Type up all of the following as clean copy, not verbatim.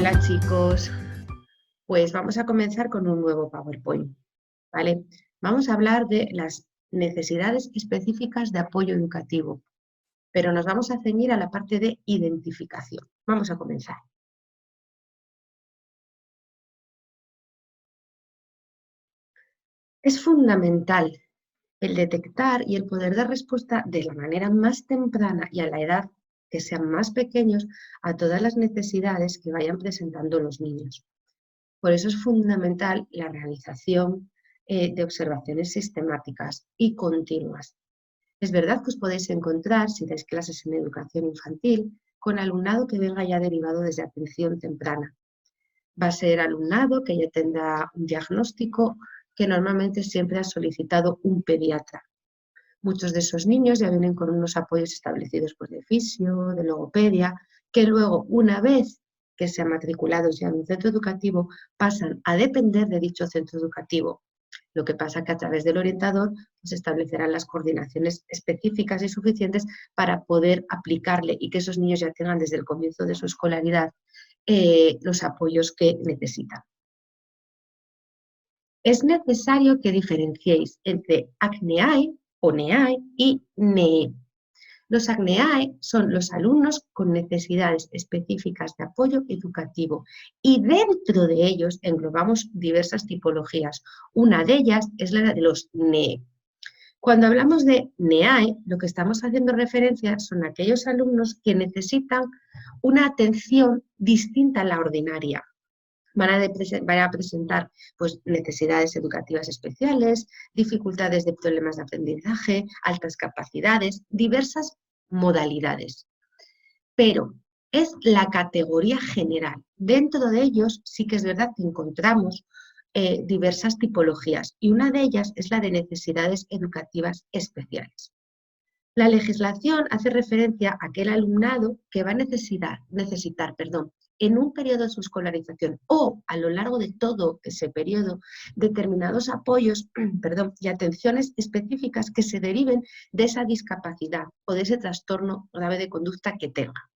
Hola chicos, pues vamos a comenzar con un nuevo PowerPoint, ¿vale? Vamos a hablar de las necesidades específicas de apoyo educativo, pero nos vamos a ceñir a la parte de identificación. Vamos a comenzar. Es fundamental el detectar y el poder dar respuesta de la manera más temprana y a la edad que sean más pequeños a todas las necesidades que vayan presentando los niños. Por eso es fundamental la realización de observaciones sistemáticas y continuas. Es verdad que os podéis encontrar, si dais clases en educación infantil, con alumnado que venga ya derivado desde atención temprana. Va a ser alumnado que ya tendrá un diagnóstico que normalmente siempre ha solicitado un pediatra. Muchos de esos niños ya vienen con unos apoyos establecidos pues, de fisio, de logopedia, que luego, una vez que sean matriculados ya en un centro educativo, pasan a depender de dicho centro educativo. Lo que pasa que a través del orientador se establecerán las coordinaciones específicas y suficientes para poder aplicarle y que esos niños ya tengan desde el comienzo de su escolaridad los apoyos que necesitan. Es necesario que diferenciéis entre ACNEAE o NEAE y NEE. Los ACNEAE son los alumnos con necesidades específicas de apoyo educativo y dentro de ellos englobamos diversas tipologías. Una de ellas es la de los NEE. Cuando hablamos de NEAE, lo que estamos haciendo referencia son aquellos alumnos que necesitan una atención distinta a la ordinaria. Van a presentar pues, necesidades educativas especiales, dificultades de problemas de aprendizaje, altas capacidades, diversas modalidades. Pero es la categoría general. Dentro de ellos sí que es verdad que encontramos diversas tipologías y una de ellas es la de necesidades educativas especiales. La legislación hace referencia a aquel alumnado que va a necesitar en un periodo de su escolarización o a lo largo de todo ese periodo, determinados apoyos y atenciones específicas que se deriven de esa discapacidad o de ese trastorno grave de conducta que tenga.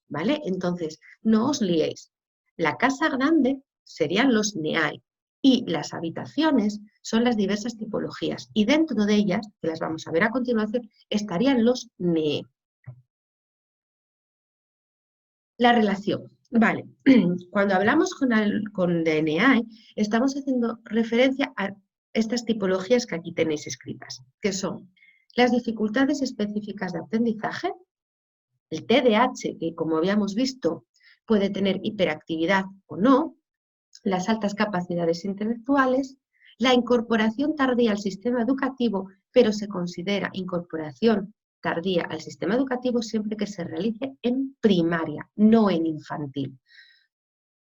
¿Vale? Entonces, no os liéis. La casa grande serían los NEAE y las habitaciones son las diversas tipologías y dentro de ellas, que las vamos a ver a continuación, estarían los NEE. La relación. Vale, cuando hablamos con NEAE, estamos haciendo referencia a estas tipologías que aquí tenéis escritas, que son las dificultades específicas de aprendizaje, el TDAH, que como habíamos visto puede tener hiperactividad o no, las altas capacidades intelectuales, la incorporación tardía al sistema educativo, pero se considera incorporación tardía al sistema educativo siempre que se realice en primaria, no en infantil.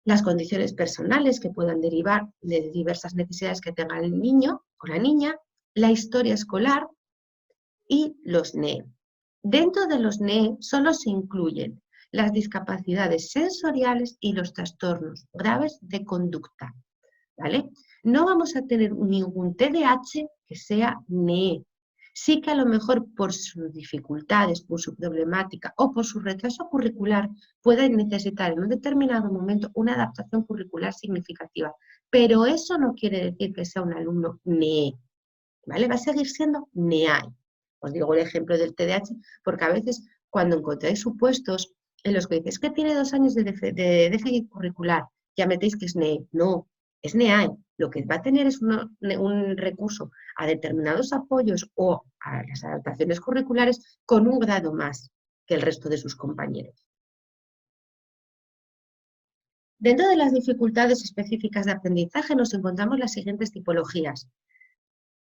Las condiciones personales que puedan derivar de diversas necesidades que tenga el niño o la niña, la historia escolar y los NEE. Dentro de los NEE solo se incluyen las discapacidades sensoriales y los trastornos graves de conducta, ¿vale? No vamos a tener ningún TDAH que sea NEE. Sí que a lo mejor por sus dificultades, por su problemática o por su retraso curricular pueden necesitar en un determinado momento una adaptación curricular significativa, pero eso no quiere decir que sea un alumno NEE, ¿vale? Va a seguir siendo NEAE. Os digo el ejemplo del TDAH porque a veces cuando encontráis supuestos en los que dices que tiene 2 años de déficit curricular, ya metéis que es NEE. No, es NEAE. Lo que va a tener es un recurso a determinados apoyos o a las adaptaciones curriculares con un grado más que el resto de sus compañeros. Dentro de las dificultades específicas de aprendizaje nos encontramos las siguientes tipologías: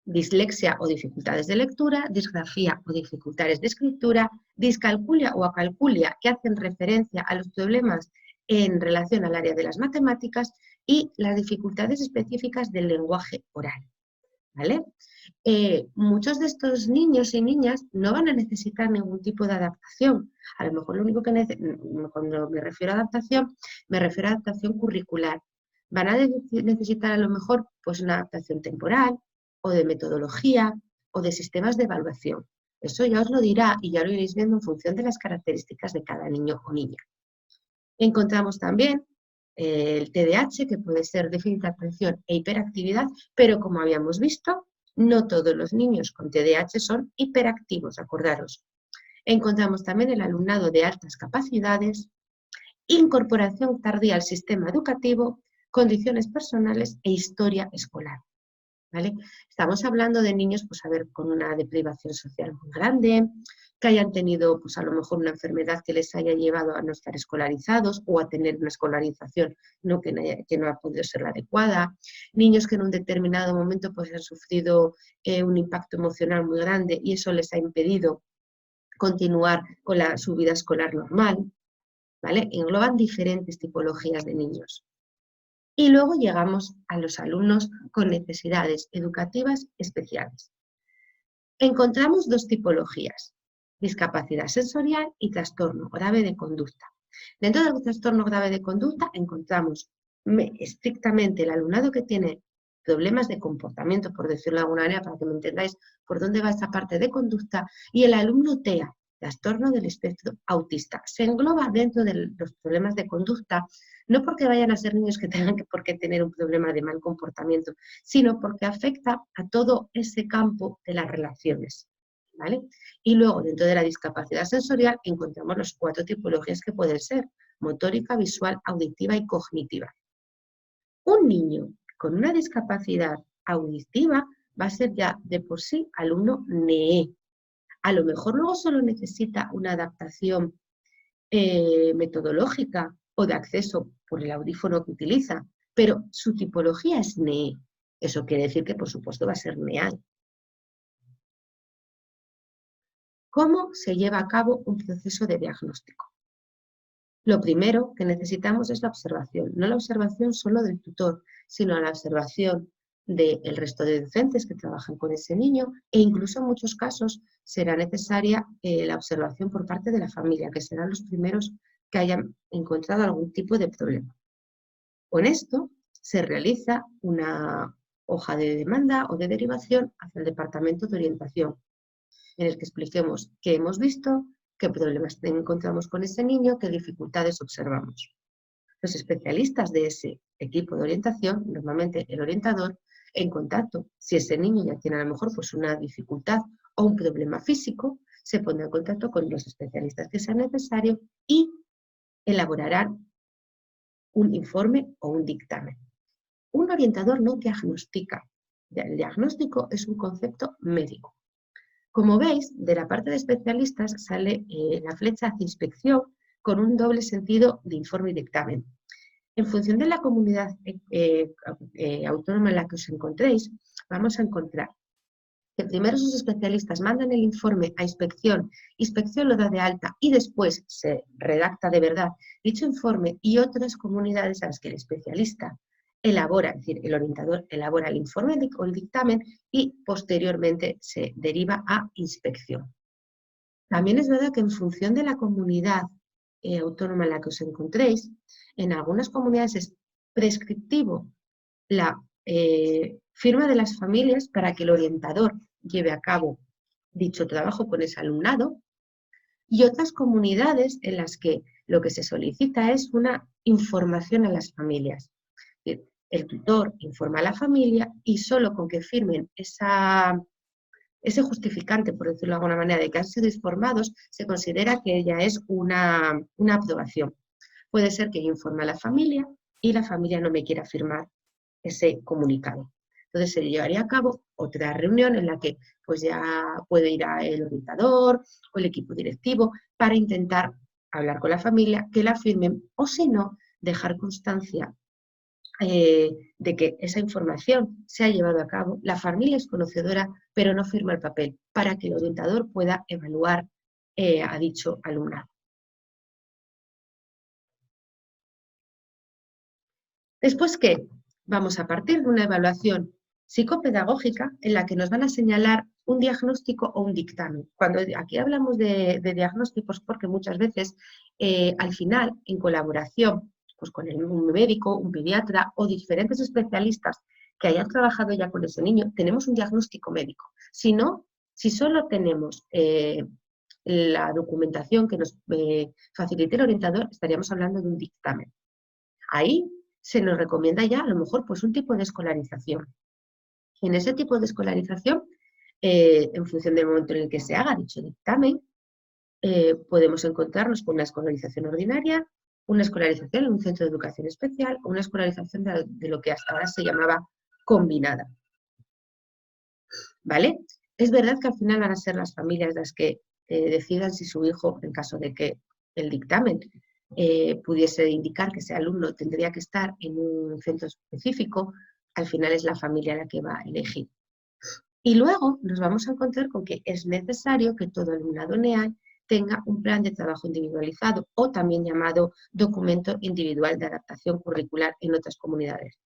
dislexia o dificultades de lectura, disgrafía o dificultades de escritura, discalculia o acalculia, que hacen referencia a los problemas en relación al área de las matemáticas, y las dificultades específicas del lenguaje oral, ¿vale? Muchos de estos niños y niñas no van a necesitar ningún tipo de adaptación. A lo mejor lo único que cuando me refiero a adaptación, me refiero a adaptación curricular. Van a necesitar a lo mejor pues, una adaptación temporal, o de metodología, o de sistemas de evaluación. Eso ya os lo dirá y ya lo iréis viendo en función de las características de cada niño o niña. Encontramos también el TDAH, que puede ser déficit de atención e hiperactividad, pero como habíamos visto, no todos los niños con TDAH son hiperactivos, acordaros. Encontramos también el alumnado de altas capacidades, incorporación tardía al sistema educativo, condiciones personales e historia escolar. ¿Vale? Estamos hablando de niños, pues a ver, con una deprivación social muy grande, que hayan tenido, pues a lo mejor una enfermedad que les haya llevado a no estar escolarizados o a tener una escolarización que no ha podido ser la adecuada, niños que en un determinado momento pues han sufrido un impacto emocional muy grande y eso les ha impedido continuar con su vida escolar normal, ¿vale? Engloban diferentes tipologías de niños. Y luego llegamos a los alumnos con necesidades educativas especiales. Encontramos dos tipologías, discapacidad sensorial y trastorno grave de conducta. Dentro del trastorno grave de conducta encontramos estrictamente el alumnado que tiene problemas de comportamiento, por decirlo de alguna manera, para que me entendáis por dónde va esta parte de conducta, y el alumno TEA, trastorno del espectro autista. Se engloba dentro de los problemas de conducta, no porque vayan a ser niños que tengan por qué tener un problema de mal comportamiento, sino porque afecta a todo ese campo de las relaciones, ¿vale? Y luego, dentro de la discapacidad sensorial, encontramos las 4 tipologías que pueden ser: motórica, visual, auditiva y cognitiva. Un niño con una discapacidad auditiva va a ser ya de por sí alumno NEE. A lo mejor luego solo necesita una adaptación metodológica o de acceso por el audífono que utiliza, pero su tipología es NEE. Eso quiere decir que, por supuesto, va a ser NEAL. ¿Cómo se lleva a cabo un proceso de diagnóstico? Lo primero que necesitamos es la observación, no la observación solo del tutor, sino la observación del resto de docentes que trabajan con ese niño e incluso en muchos casos será necesaria la observación por parte de la familia, que serán los primeros que hayan encontrado algún tipo de problema. Con esto se realiza una hoja de demanda o de derivación hacia el departamento de orientación, en el que expliquemos qué hemos visto, qué problemas encontramos con ese niño, qué dificultades observamos. Los especialistas de ese equipo de orientación, normalmente el orientador, en contacto, si ese niño ya tiene a lo mejor pues una dificultad o un problema físico, se pondrá en contacto con los especialistas que sea necesario y elaborarán un informe o un dictamen. Un orientador no diagnostica. El diagnóstico es un concepto médico. Como veis, de la parte de especialistas sale la flecha hacia inspección con un doble sentido de informe y dictamen. En función de la comunidad autónoma en la que os encontréis, vamos a encontrar que primero esos especialistas mandan el informe a inspección, inspección lo da de alta y después se redacta de verdad dicho informe, y otras comunidades a las que el especialista elabora, es decir, el orientador elabora el informe o el dictamen y posteriormente se deriva a inspección. También es verdad que en función de la comunidad autónoma en la que os encontréis, en algunas comunidades es prescriptivo la firma de las familias para que el orientador lleve a cabo dicho trabajo con ese alumnado, y otras comunidades en las que lo que se solicita es una información a las familias. El tutor informa a la familia y solo con que firmen ese justificante, por decirlo de alguna manera, de que han sido informados, se considera que ya es una aprobación. Puede ser que yo informe a la familia y la familia no me quiera firmar ese comunicado. Entonces se llevaría a cabo otra reunión en la que pues ya puede ir el orientador o el equipo directivo para intentar hablar con la familia, que la firmen, o si no, dejar constancia de que esa información se ha llevado a cabo, la familia es conocedora, pero no firma el papel, para que el orientador pueda evaluar a dicho alumnado. Después, ¿qué? Vamos a partir de una evaluación psicopedagógica en la que nos van a señalar un diagnóstico o un dictamen. Cuando aquí hablamos de diagnósticos, porque muchas veces al final, en colaboración pues con un médico, un pediatra o diferentes especialistas que hayan trabajado ya con ese niño, tenemos un diagnóstico médico. Si no, si solo tenemos la documentación que nos facilite el orientador, estaríamos hablando de un dictamen. Ahí se nos recomienda ya a lo mejor pues un tipo de escolarización. En ese tipo de escolarización, en función del momento en el que se haga dicho dictamen, podemos encontrarnos con una escolarización ordinaria, una escolarización en un centro de educación especial o una escolarización de lo que hasta ahora se llamaba combinada. ¿Vale? Es verdad que al final van a ser las familias las que decidan si su hijo, en caso de que el dictamen pudiese indicar que ese alumno tendría que estar en un centro específico, al final es la familia la que va a elegir. Y luego nos vamos a encontrar con que es necesario que todo alumnado NEAI tenga un plan de trabajo individualizado o también llamado documento individual de adaptación curricular en otras comunidades.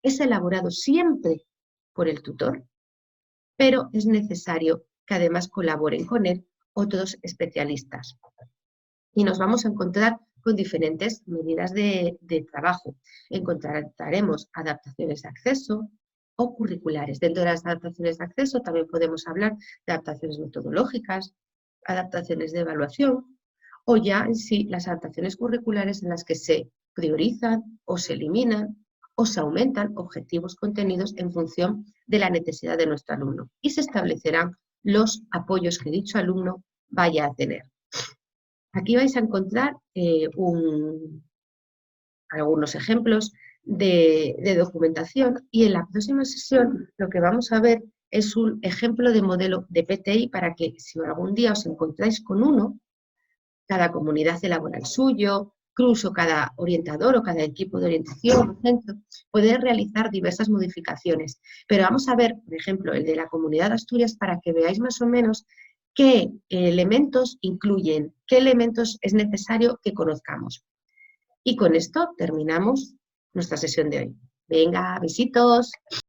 Es elaborado siempre por el tutor, pero es necesario que además colaboren con él otros especialistas. Y nos vamos a encontrar con diferentes medidas de trabajo. Encontraremos adaptaciones de acceso o curriculares. Dentro de las adaptaciones de acceso también podemos hablar de adaptaciones metodológicas, adaptaciones de evaluación o ya en sí las adaptaciones curriculares en las que se priorizan o se eliminan o se aumentan objetivos contenidos en función de la necesidad de nuestro alumno y se establecerán los apoyos que dicho alumno vaya a tener. Aquí vais a encontrar algunos ejemplos de documentación y en la próxima sesión lo que vamos a ver es un ejemplo de modelo de PTI para que si algún día os encontráis con uno, cada comunidad elabora el suyo, incluso cada orientador o cada equipo de orientación o centro puede realizar diversas modificaciones. Pero vamos a ver, por ejemplo, el de la Comunidad de Asturias para que veáis más o menos qué elementos incluyen, qué elementos es necesario que conozcamos. Y con esto terminamos nuestra sesión de hoy. Venga, besitos.